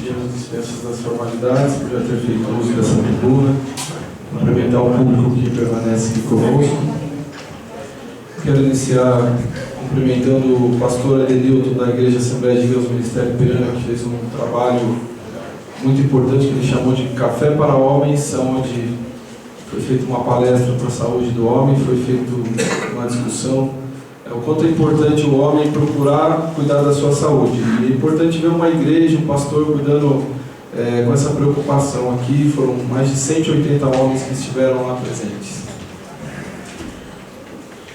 pedimos dispensas das formalidades, por já ter feito uso dessa tribuna, cumprimentar o público que permanece aqui conosco. Quero iniciar cumprimentando o pastor Adenilton da Igreja Assembleia de Deus Ministério Perana, que fez um trabalho muito importante, que ele chamou de Café para Homens, onde foi feita uma palestra para a saúde do homem, foi feita uma discussão, o quanto é importante o homem procurar cuidar da sua saúde. E é importante ver uma igreja, um pastor cuidando com essa preocupação aqui. Foram mais de 180 homens que estiveram lá presentes.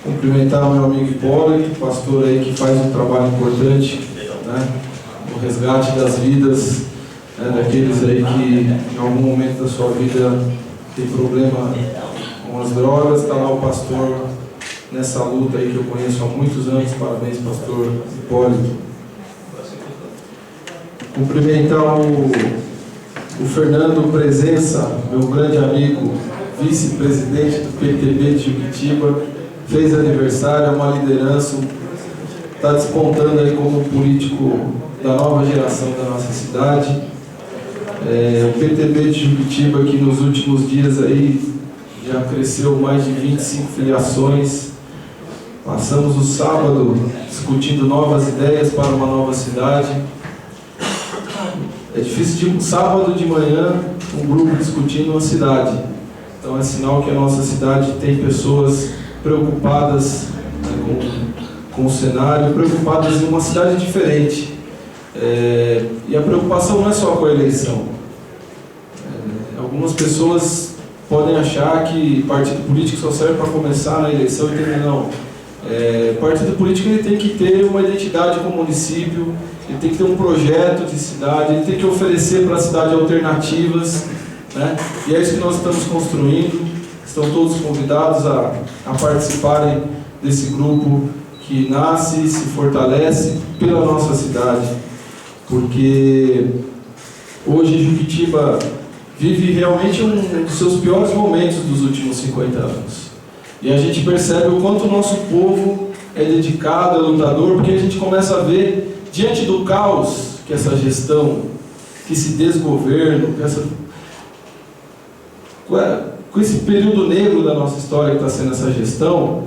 Cumprimentar o meu amigo Hipólito, pastor aí que faz um trabalho importante, né, no resgate das vidas, daqueles aí que em algum momento da sua vida tem problema com as drogas. Está lá o pastor nessa luta aí que eu conheço há muitos anos. Parabéns, pastor Hipólito. Cumprimentar o Fernando Presença, meu grande amigo, vice-presidente do PTB de Juquitiba, fez aniversário, é uma liderança, está despontando aí como um político da nova geração da nossa cidade. O PTB de Juquitiba, que nos últimos dias aí já cresceu mais de 25 filiações. Passamos o sábado discutindo novas ideias para uma nova cidade. É difícil de um sábado de manhã um grupo discutindo uma cidade. Então é sinal que a nossa cidade tem pessoas preocupadas, né, com o cenário, preocupadas em uma cidade diferente. E a preocupação não é só com a eleição. Algumas pessoas podem achar que partido político só serve para começar na eleição e terminar. Não. Partido político ele tem que ter uma identidade com o município, ele tem que ter um projeto de cidade, ele tem que oferecer para a cidade alternativas, né? E é isso que nós estamos construindo. Estão todos convidados a participarem desse grupo que nasce e se fortalece pela nossa cidade, porque hoje Juquitiba vive realmente um dos seus piores momentos dos últimos 50 anos. E a gente percebe o quanto o nosso povo é dedicado, é lutador, porque a gente começa a ver, diante do caos que essa gestão, que esse desgoverno, com esse período negro da nossa história que está sendo essa gestão,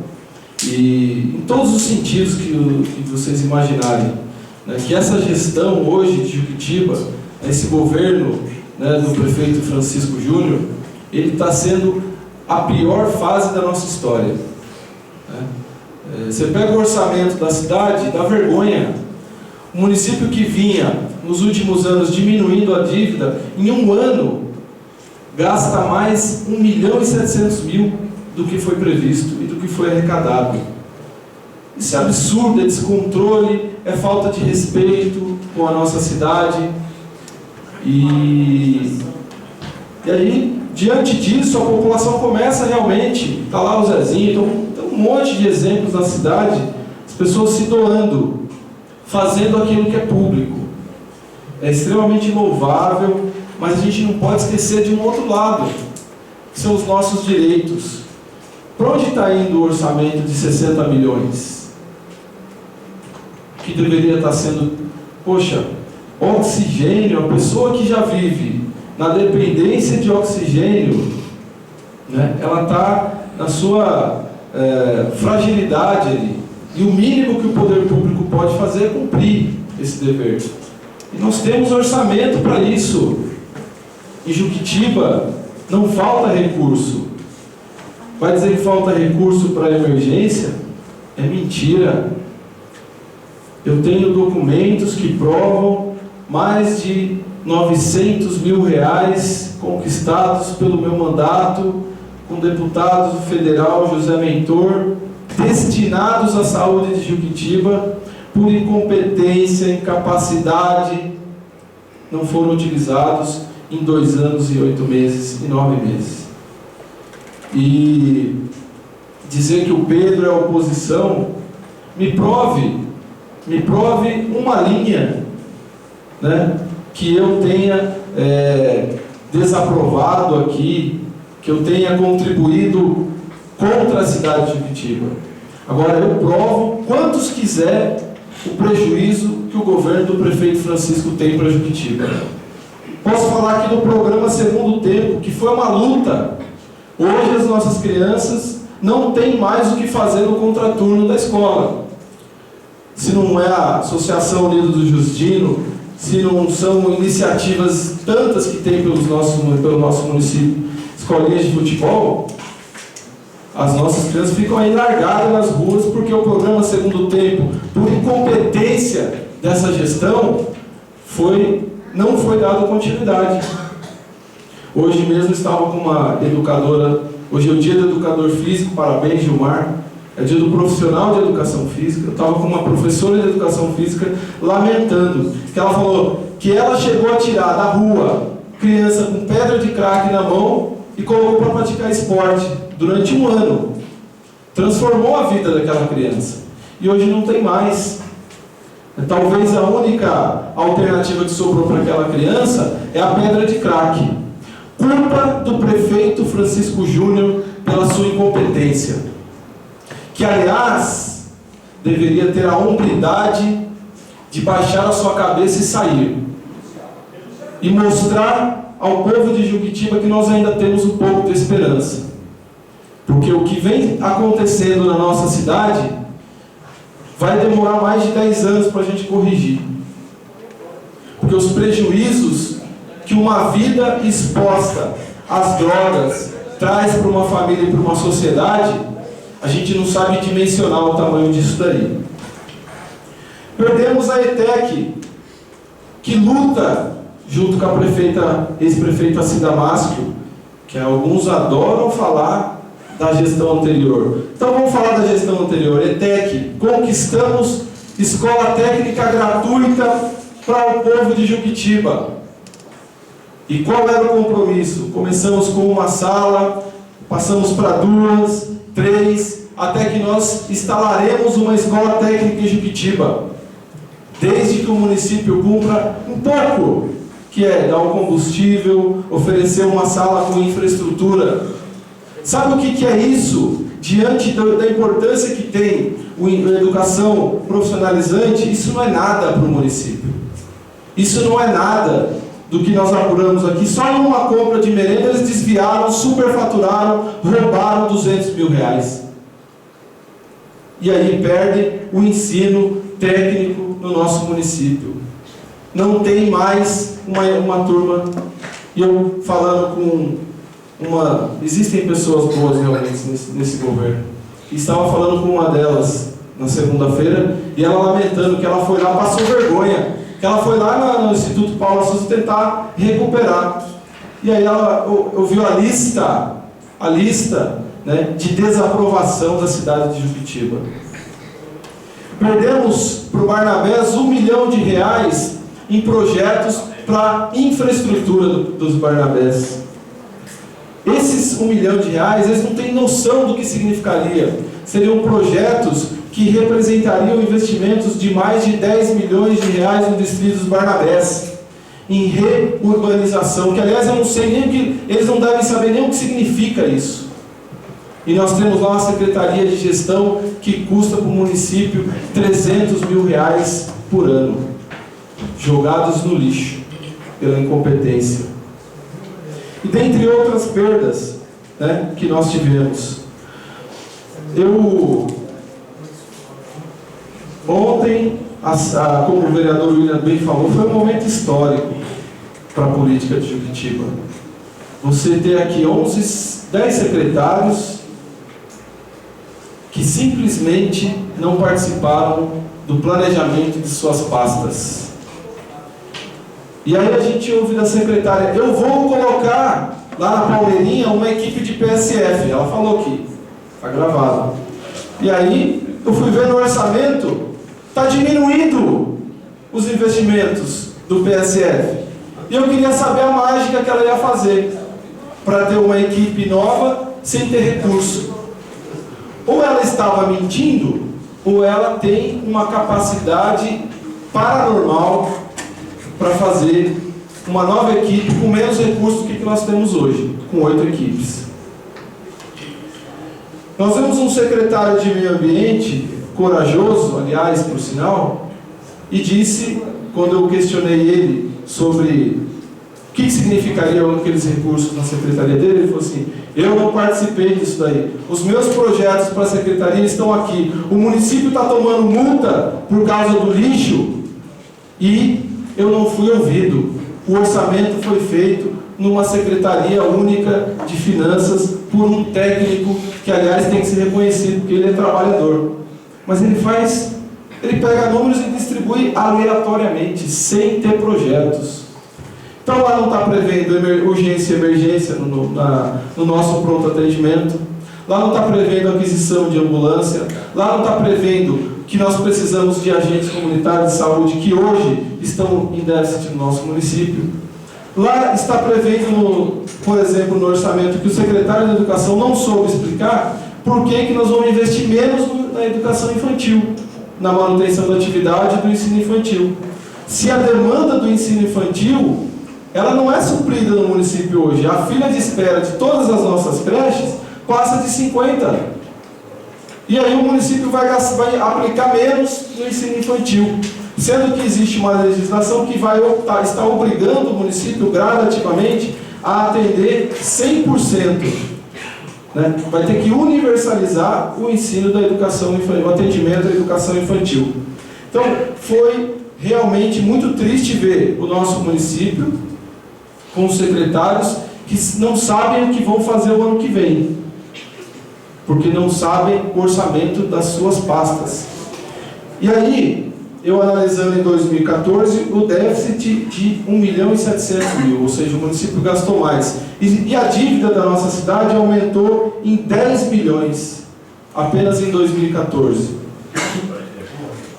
e em todos os sentidos que vocês imaginarem, né, que essa gestão hoje de Juquitiba, esse governo, né, do prefeito Francisco Júnior, ele está sendo a pior fase da nossa história. Você pega o orçamento da cidade, dá vergonha. O município que vinha, nos últimos anos, diminuindo a dívida, em um ano, gasta mais 1.700.000 do que foi previsto e do que foi arrecadado. Isso é absurdo, é descontrole, é falta de respeito com a nossa cidade. E aí, diante disso, a população começa realmente, está lá o Zezinho, tem um monte de exemplos na cidade, as pessoas se doando, fazendo aquilo que é público. É extremamente louvável, mas a gente não pode esquecer de um outro lado, que são os nossos direitos. Para onde está indo o orçamento de 60 milhões? Que deveria estar sendo, oxigênio, a pessoa que já vive na dependência de oxigênio, né, ela está na sua fragilidade ali. E o mínimo que o poder público pode fazer é cumprir esse dever. E nós temos orçamento para isso. Em Juquitiba não falta recurso. Vai dizer que falta recurso para emergência? É mentira. Eu tenho documentos que provam mais de 900 mil reais conquistados pelo meu mandato com o deputado federal José Mentor, destinados à saúde de Juquitiba, por incompetência, incapacidade, não foram utilizados em 2 anos e 8 meses e 9 meses. E dizer que o Pedro é oposição, me prove uma linha, né, que eu tenha desaprovado aqui, que eu tenha contribuído contra a cidade de Juquitiba. Agora eu provo, quantos quiser, o prejuízo que o governo do prefeito Francisco tem para Juquitiba. Posso falar aqui do programa Segundo Tempo, que foi uma luta. Hoje as nossas crianças não têm mais o que fazer no contraturno da escola. Se não é a Associação Unido do Justino, se não são iniciativas tantas que tem pelo nosso município, escolinhas de futebol, as nossas crianças ficam aí largadas nas ruas porque o programa Segundo Tempo, por incompetência dessa gestão, não foi dado continuidade. Hoje mesmo estava com uma educadora, hoje é o dia do educador físico, parabéns Gilmar, é dia do profissional de educação física. Eu estava com uma professora de educação física lamentando, que ela falou que ela chegou a tirar da rua criança com pedra de crack na mão e colocou para praticar esporte durante um ano. Transformou a vida daquela criança. E hoje não tem mais. Talvez a única alternativa que sobrou para aquela criança é a pedra de crack. Culpa do prefeito Francisco Júnior pela sua incompetência. Que, aliás, deveria ter a hombridade de baixar a sua cabeça e sair. E mostrar ao povo de Juquitiba que nós ainda temos um pouco de esperança. Porque o que vem acontecendo na nossa cidade vai demorar mais de 10 anos para a gente corrigir. Porque os prejuízos que uma vida exposta às drogas traz para uma família e para uma sociedade, a gente não sabe dimensionar o tamanho disso daí. Perdemos a ETEC, que luta junto com a ex-prefeita Cida Máscio, que alguns adoram falar da gestão anterior. Então vamos falar da gestão anterior. ETEC, conquistamos escola técnica gratuita para o povo de Juquitiba. E qual era o compromisso? Começamos com uma sala, passamos para 2, 3, até que nós instalaremos uma escola técnica em Juquitiba. Desde que o município cumpra um pouco, que é dar um combustível, oferecer uma sala com infraestrutura. Sabe o que é isso? Diante da importância que tem a educação profissionalizante, isso não é nada para o município. Isso não é nada do que nós apuramos aqui. Só em uma compra de merenda eles desviaram, superfaturaram, roubaram R$200 mil. E aí perde o ensino técnico no nosso município. Não tem mais uma turma. E eu falando com existem pessoas boas realmente nesse governo. E estava falando com uma delas na segunda-feira, e ela lamentando que ela foi lá, passou vergonha, que ela foi lá no Instituto Paulo Assunção tentar recuperar. E aí ela ouviu a lista, né, de desaprovação da cidade de Juquitiba. Perdemos para o Barnabés R$1 milhão em projetos para infraestrutura dos Barnabés. Esses R$1 milhão, eles não têm noção do que significaria. Seriam projetos que representariam investimentos de mais de R$10 milhões no distrito dos Barnabés, em reurbanização, que aliás eu não sei nem o que, eles não devem saber nem o que significa isso. E nós temos lá uma secretaria de gestão que custa para o município R$300 mil por ano, jogados no lixo, pela incompetência. E dentre outras perdas, né, que nós tivemos. Ontem, como o vereador William bem falou, foi um momento histórico para a política de Juquitiba. Você ter aqui 10 secretários que simplesmente não participaram do planejamento de suas pastas. E aí a gente ouve da secretária: eu vou colocar lá na Palmeirinha uma equipe de PSF. Ela falou aqui, está gravado. E aí eu fui ver no orçamento, está diminuindo os investimentos do PSF. E eu queria saber a mágica que ela ia fazer para ter uma equipe nova sem ter recurso. Ou ela estava mentindo, ou ela tem uma capacidade paranormal para fazer uma nova equipe com menos recursos do que nós temos hoje, com 8 equipes. Nós temos um secretário de meio ambiente, corajoso, aliás, por sinal, e disse, quando eu questionei ele sobre O que significaria aqueles recursos na secretaria dele? Ele falou assim: eu não participei disso daí. Os meus projetos para a secretaria estão aqui. O município está tomando multa por causa do lixo e eu não fui ouvido. O orçamento foi feito numa secretaria única de finanças por um técnico que, aliás, tem que ser reconhecido porque ele é trabalhador. Mas ele pega números e distribui aleatoriamente, sem ter projetos. Então lá não está prevendo urgência e emergência no nosso pronto atendimento, lá não está prevendo aquisição de ambulância, lá não está prevendo que nós precisamos de agentes comunitários de saúde que hoje estão em déficit no nosso município. Lá está prevendo, por exemplo, no orçamento, que o secretário da Educação não soube explicar por que nós vamos investir menos na educação infantil, na manutenção da atividade do ensino infantil. Se a demanda do ensino infantil ela não é suprida no município hoje. A fila de espera de todas as nossas creches passa de 50. E aí o município vai aplicar menos no ensino infantil. Sendo que existe uma legislação que está obrigando o município gradativamente a atender 100%. Né? Vai ter que universalizar o ensino da educação infantil, o atendimento da educação infantil. Então, foi realmente muito triste ver o nosso município com os secretários que não sabem o que vão fazer o ano que vem, porque não sabem o orçamento das suas pastas. E aí, eu analisando em 2014, o déficit de 1.700.000, ou seja, o município gastou mais. E a dívida da nossa cidade aumentou em 10 milhões, apenas em 2014.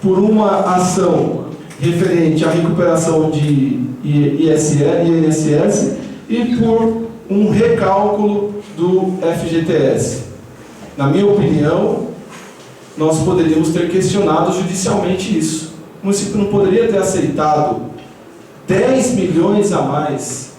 Por uma ação referente à recuperação de INSS e por um recálculo do FGTS. Na minha opinião, nós poderíamos ter questionado judicialmente isso. O município não poderia ter aceitado 10 milhões a mais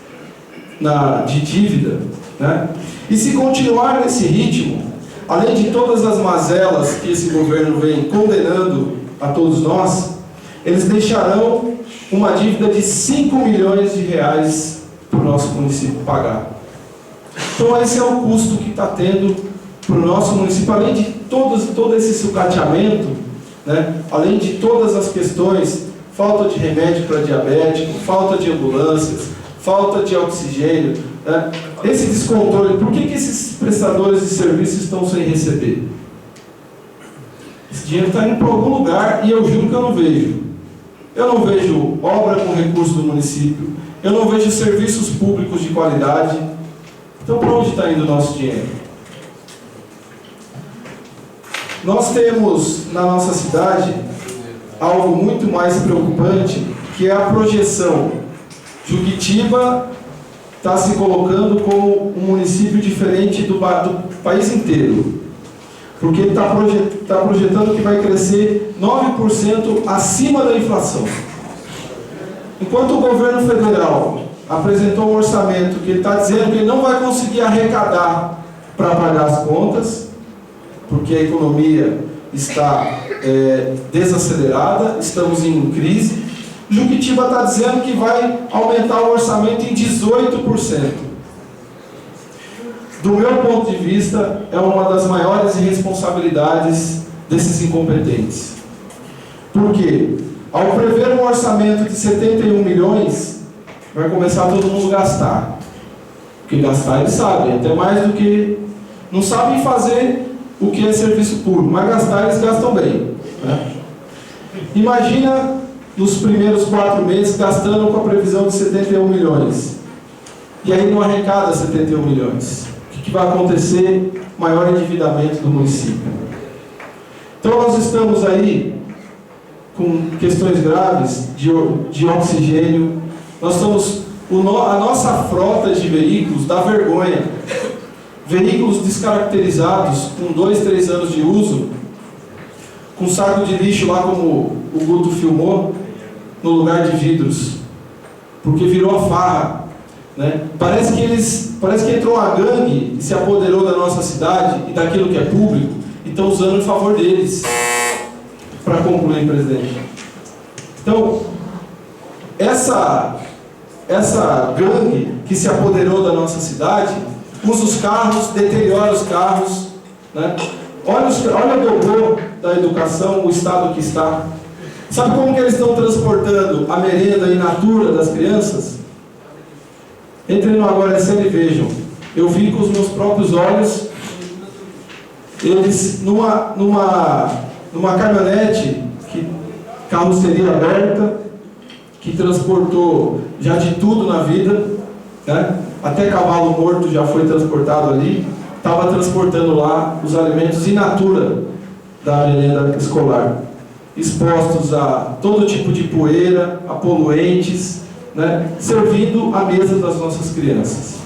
de dívida, né? E se continuar nesse ritmo, além de todas as mazelas que esse governo vem condenando a todos nós, eles deixarão uma dívida de 5 milhões de reais para o nosso município pagar. Então esse é o custo que está tendo para o nosso município, além de todo esse sucateamento, né? Além de todas as questões, falta de remédio para diabético, falta de ambulâncias, falta de oxigênio, né? Esse descontrole, por que esses prestadores de serviços estão sem receber? Esse dinheiro está indo para algum lugar e eu juro que eu não vejo. Eu não vejo obra com recurso do município, eu não vejo serviços públicos de qualidade. Então, para onde está indo o nosso dinheiro? Nós temos na nossa cidade algo muito mais preocupante, que é a projeção. Juquitiba está se colocando como um município diferente do país inteiro, porque ele está projetando que vai crescer 9% acima da inflação. Enquanto o governo federal apresentou um orçamento que ele está dizendo que ele não vai conseguir arrecadar para pagar as contas, porque a economia está desacelerada, estamos em crise, Juquitiba está dizendo que vai aumentar o orçamento em 18%. Do meu ponto de vista, é uma das maiores irresponsabilidades desses incompetentes. Por quê? Ao prever um orçamento de 71 milhões, vai começar todo mundo a gastar. Porque gastar eles sabem, até mais do que... Não sabem fazer o que é serviço público, mas gastar eles gastam bem, né? Imagina nos primeiros 4 meses gastando com a previsão de 71 milhões. E aí não arrecada 71 milhões. O que vai acontecer? Maior endividamento do município. Então nós estamos aí com questões graves de oxigênio. Nós estamos... A nossa frota de veículos dá vergonha. Veículos descaracterizados, com 2, 3 anos de uso, com saco de lixo lá como o Guto filmou, no lugar de vidros, porque virou a farra, né? Parece que entrou uma gangue e se apoderou da nossa cidade e daquilo que é público e estão usando em favor deles. Para concluir, presidente. Então, essa gangue que se apoderou da nossa cidade usa os carros, deteriora os carros, né? Olha o dobro da educação, o estado que está. Sabe como que eles estão transportando a merenda in natura das crianças? Entrem no Agora SL e vejam. Eu vi com os meus próprios olhos, eles numa caminhonete, carroceria aberta, que transportou já de tudo na vida, né? Até cavalo morto já foi transportado ali, estava transportando lá os alimentos in natura da merenda escolar, expostos a todo tipo de poeira, a poluentes, né? Servindo à mesa das nossas crianças.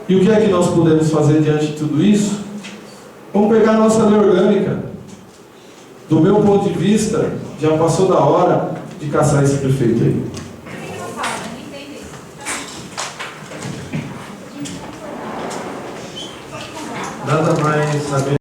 E o que é que nós podemos fazer diante de tudo isso? Vamos pegar a nossa lei orgânica. Do meu ponto de vista, já passou da hora de caçar esse prefeito aí. Nada mais saber.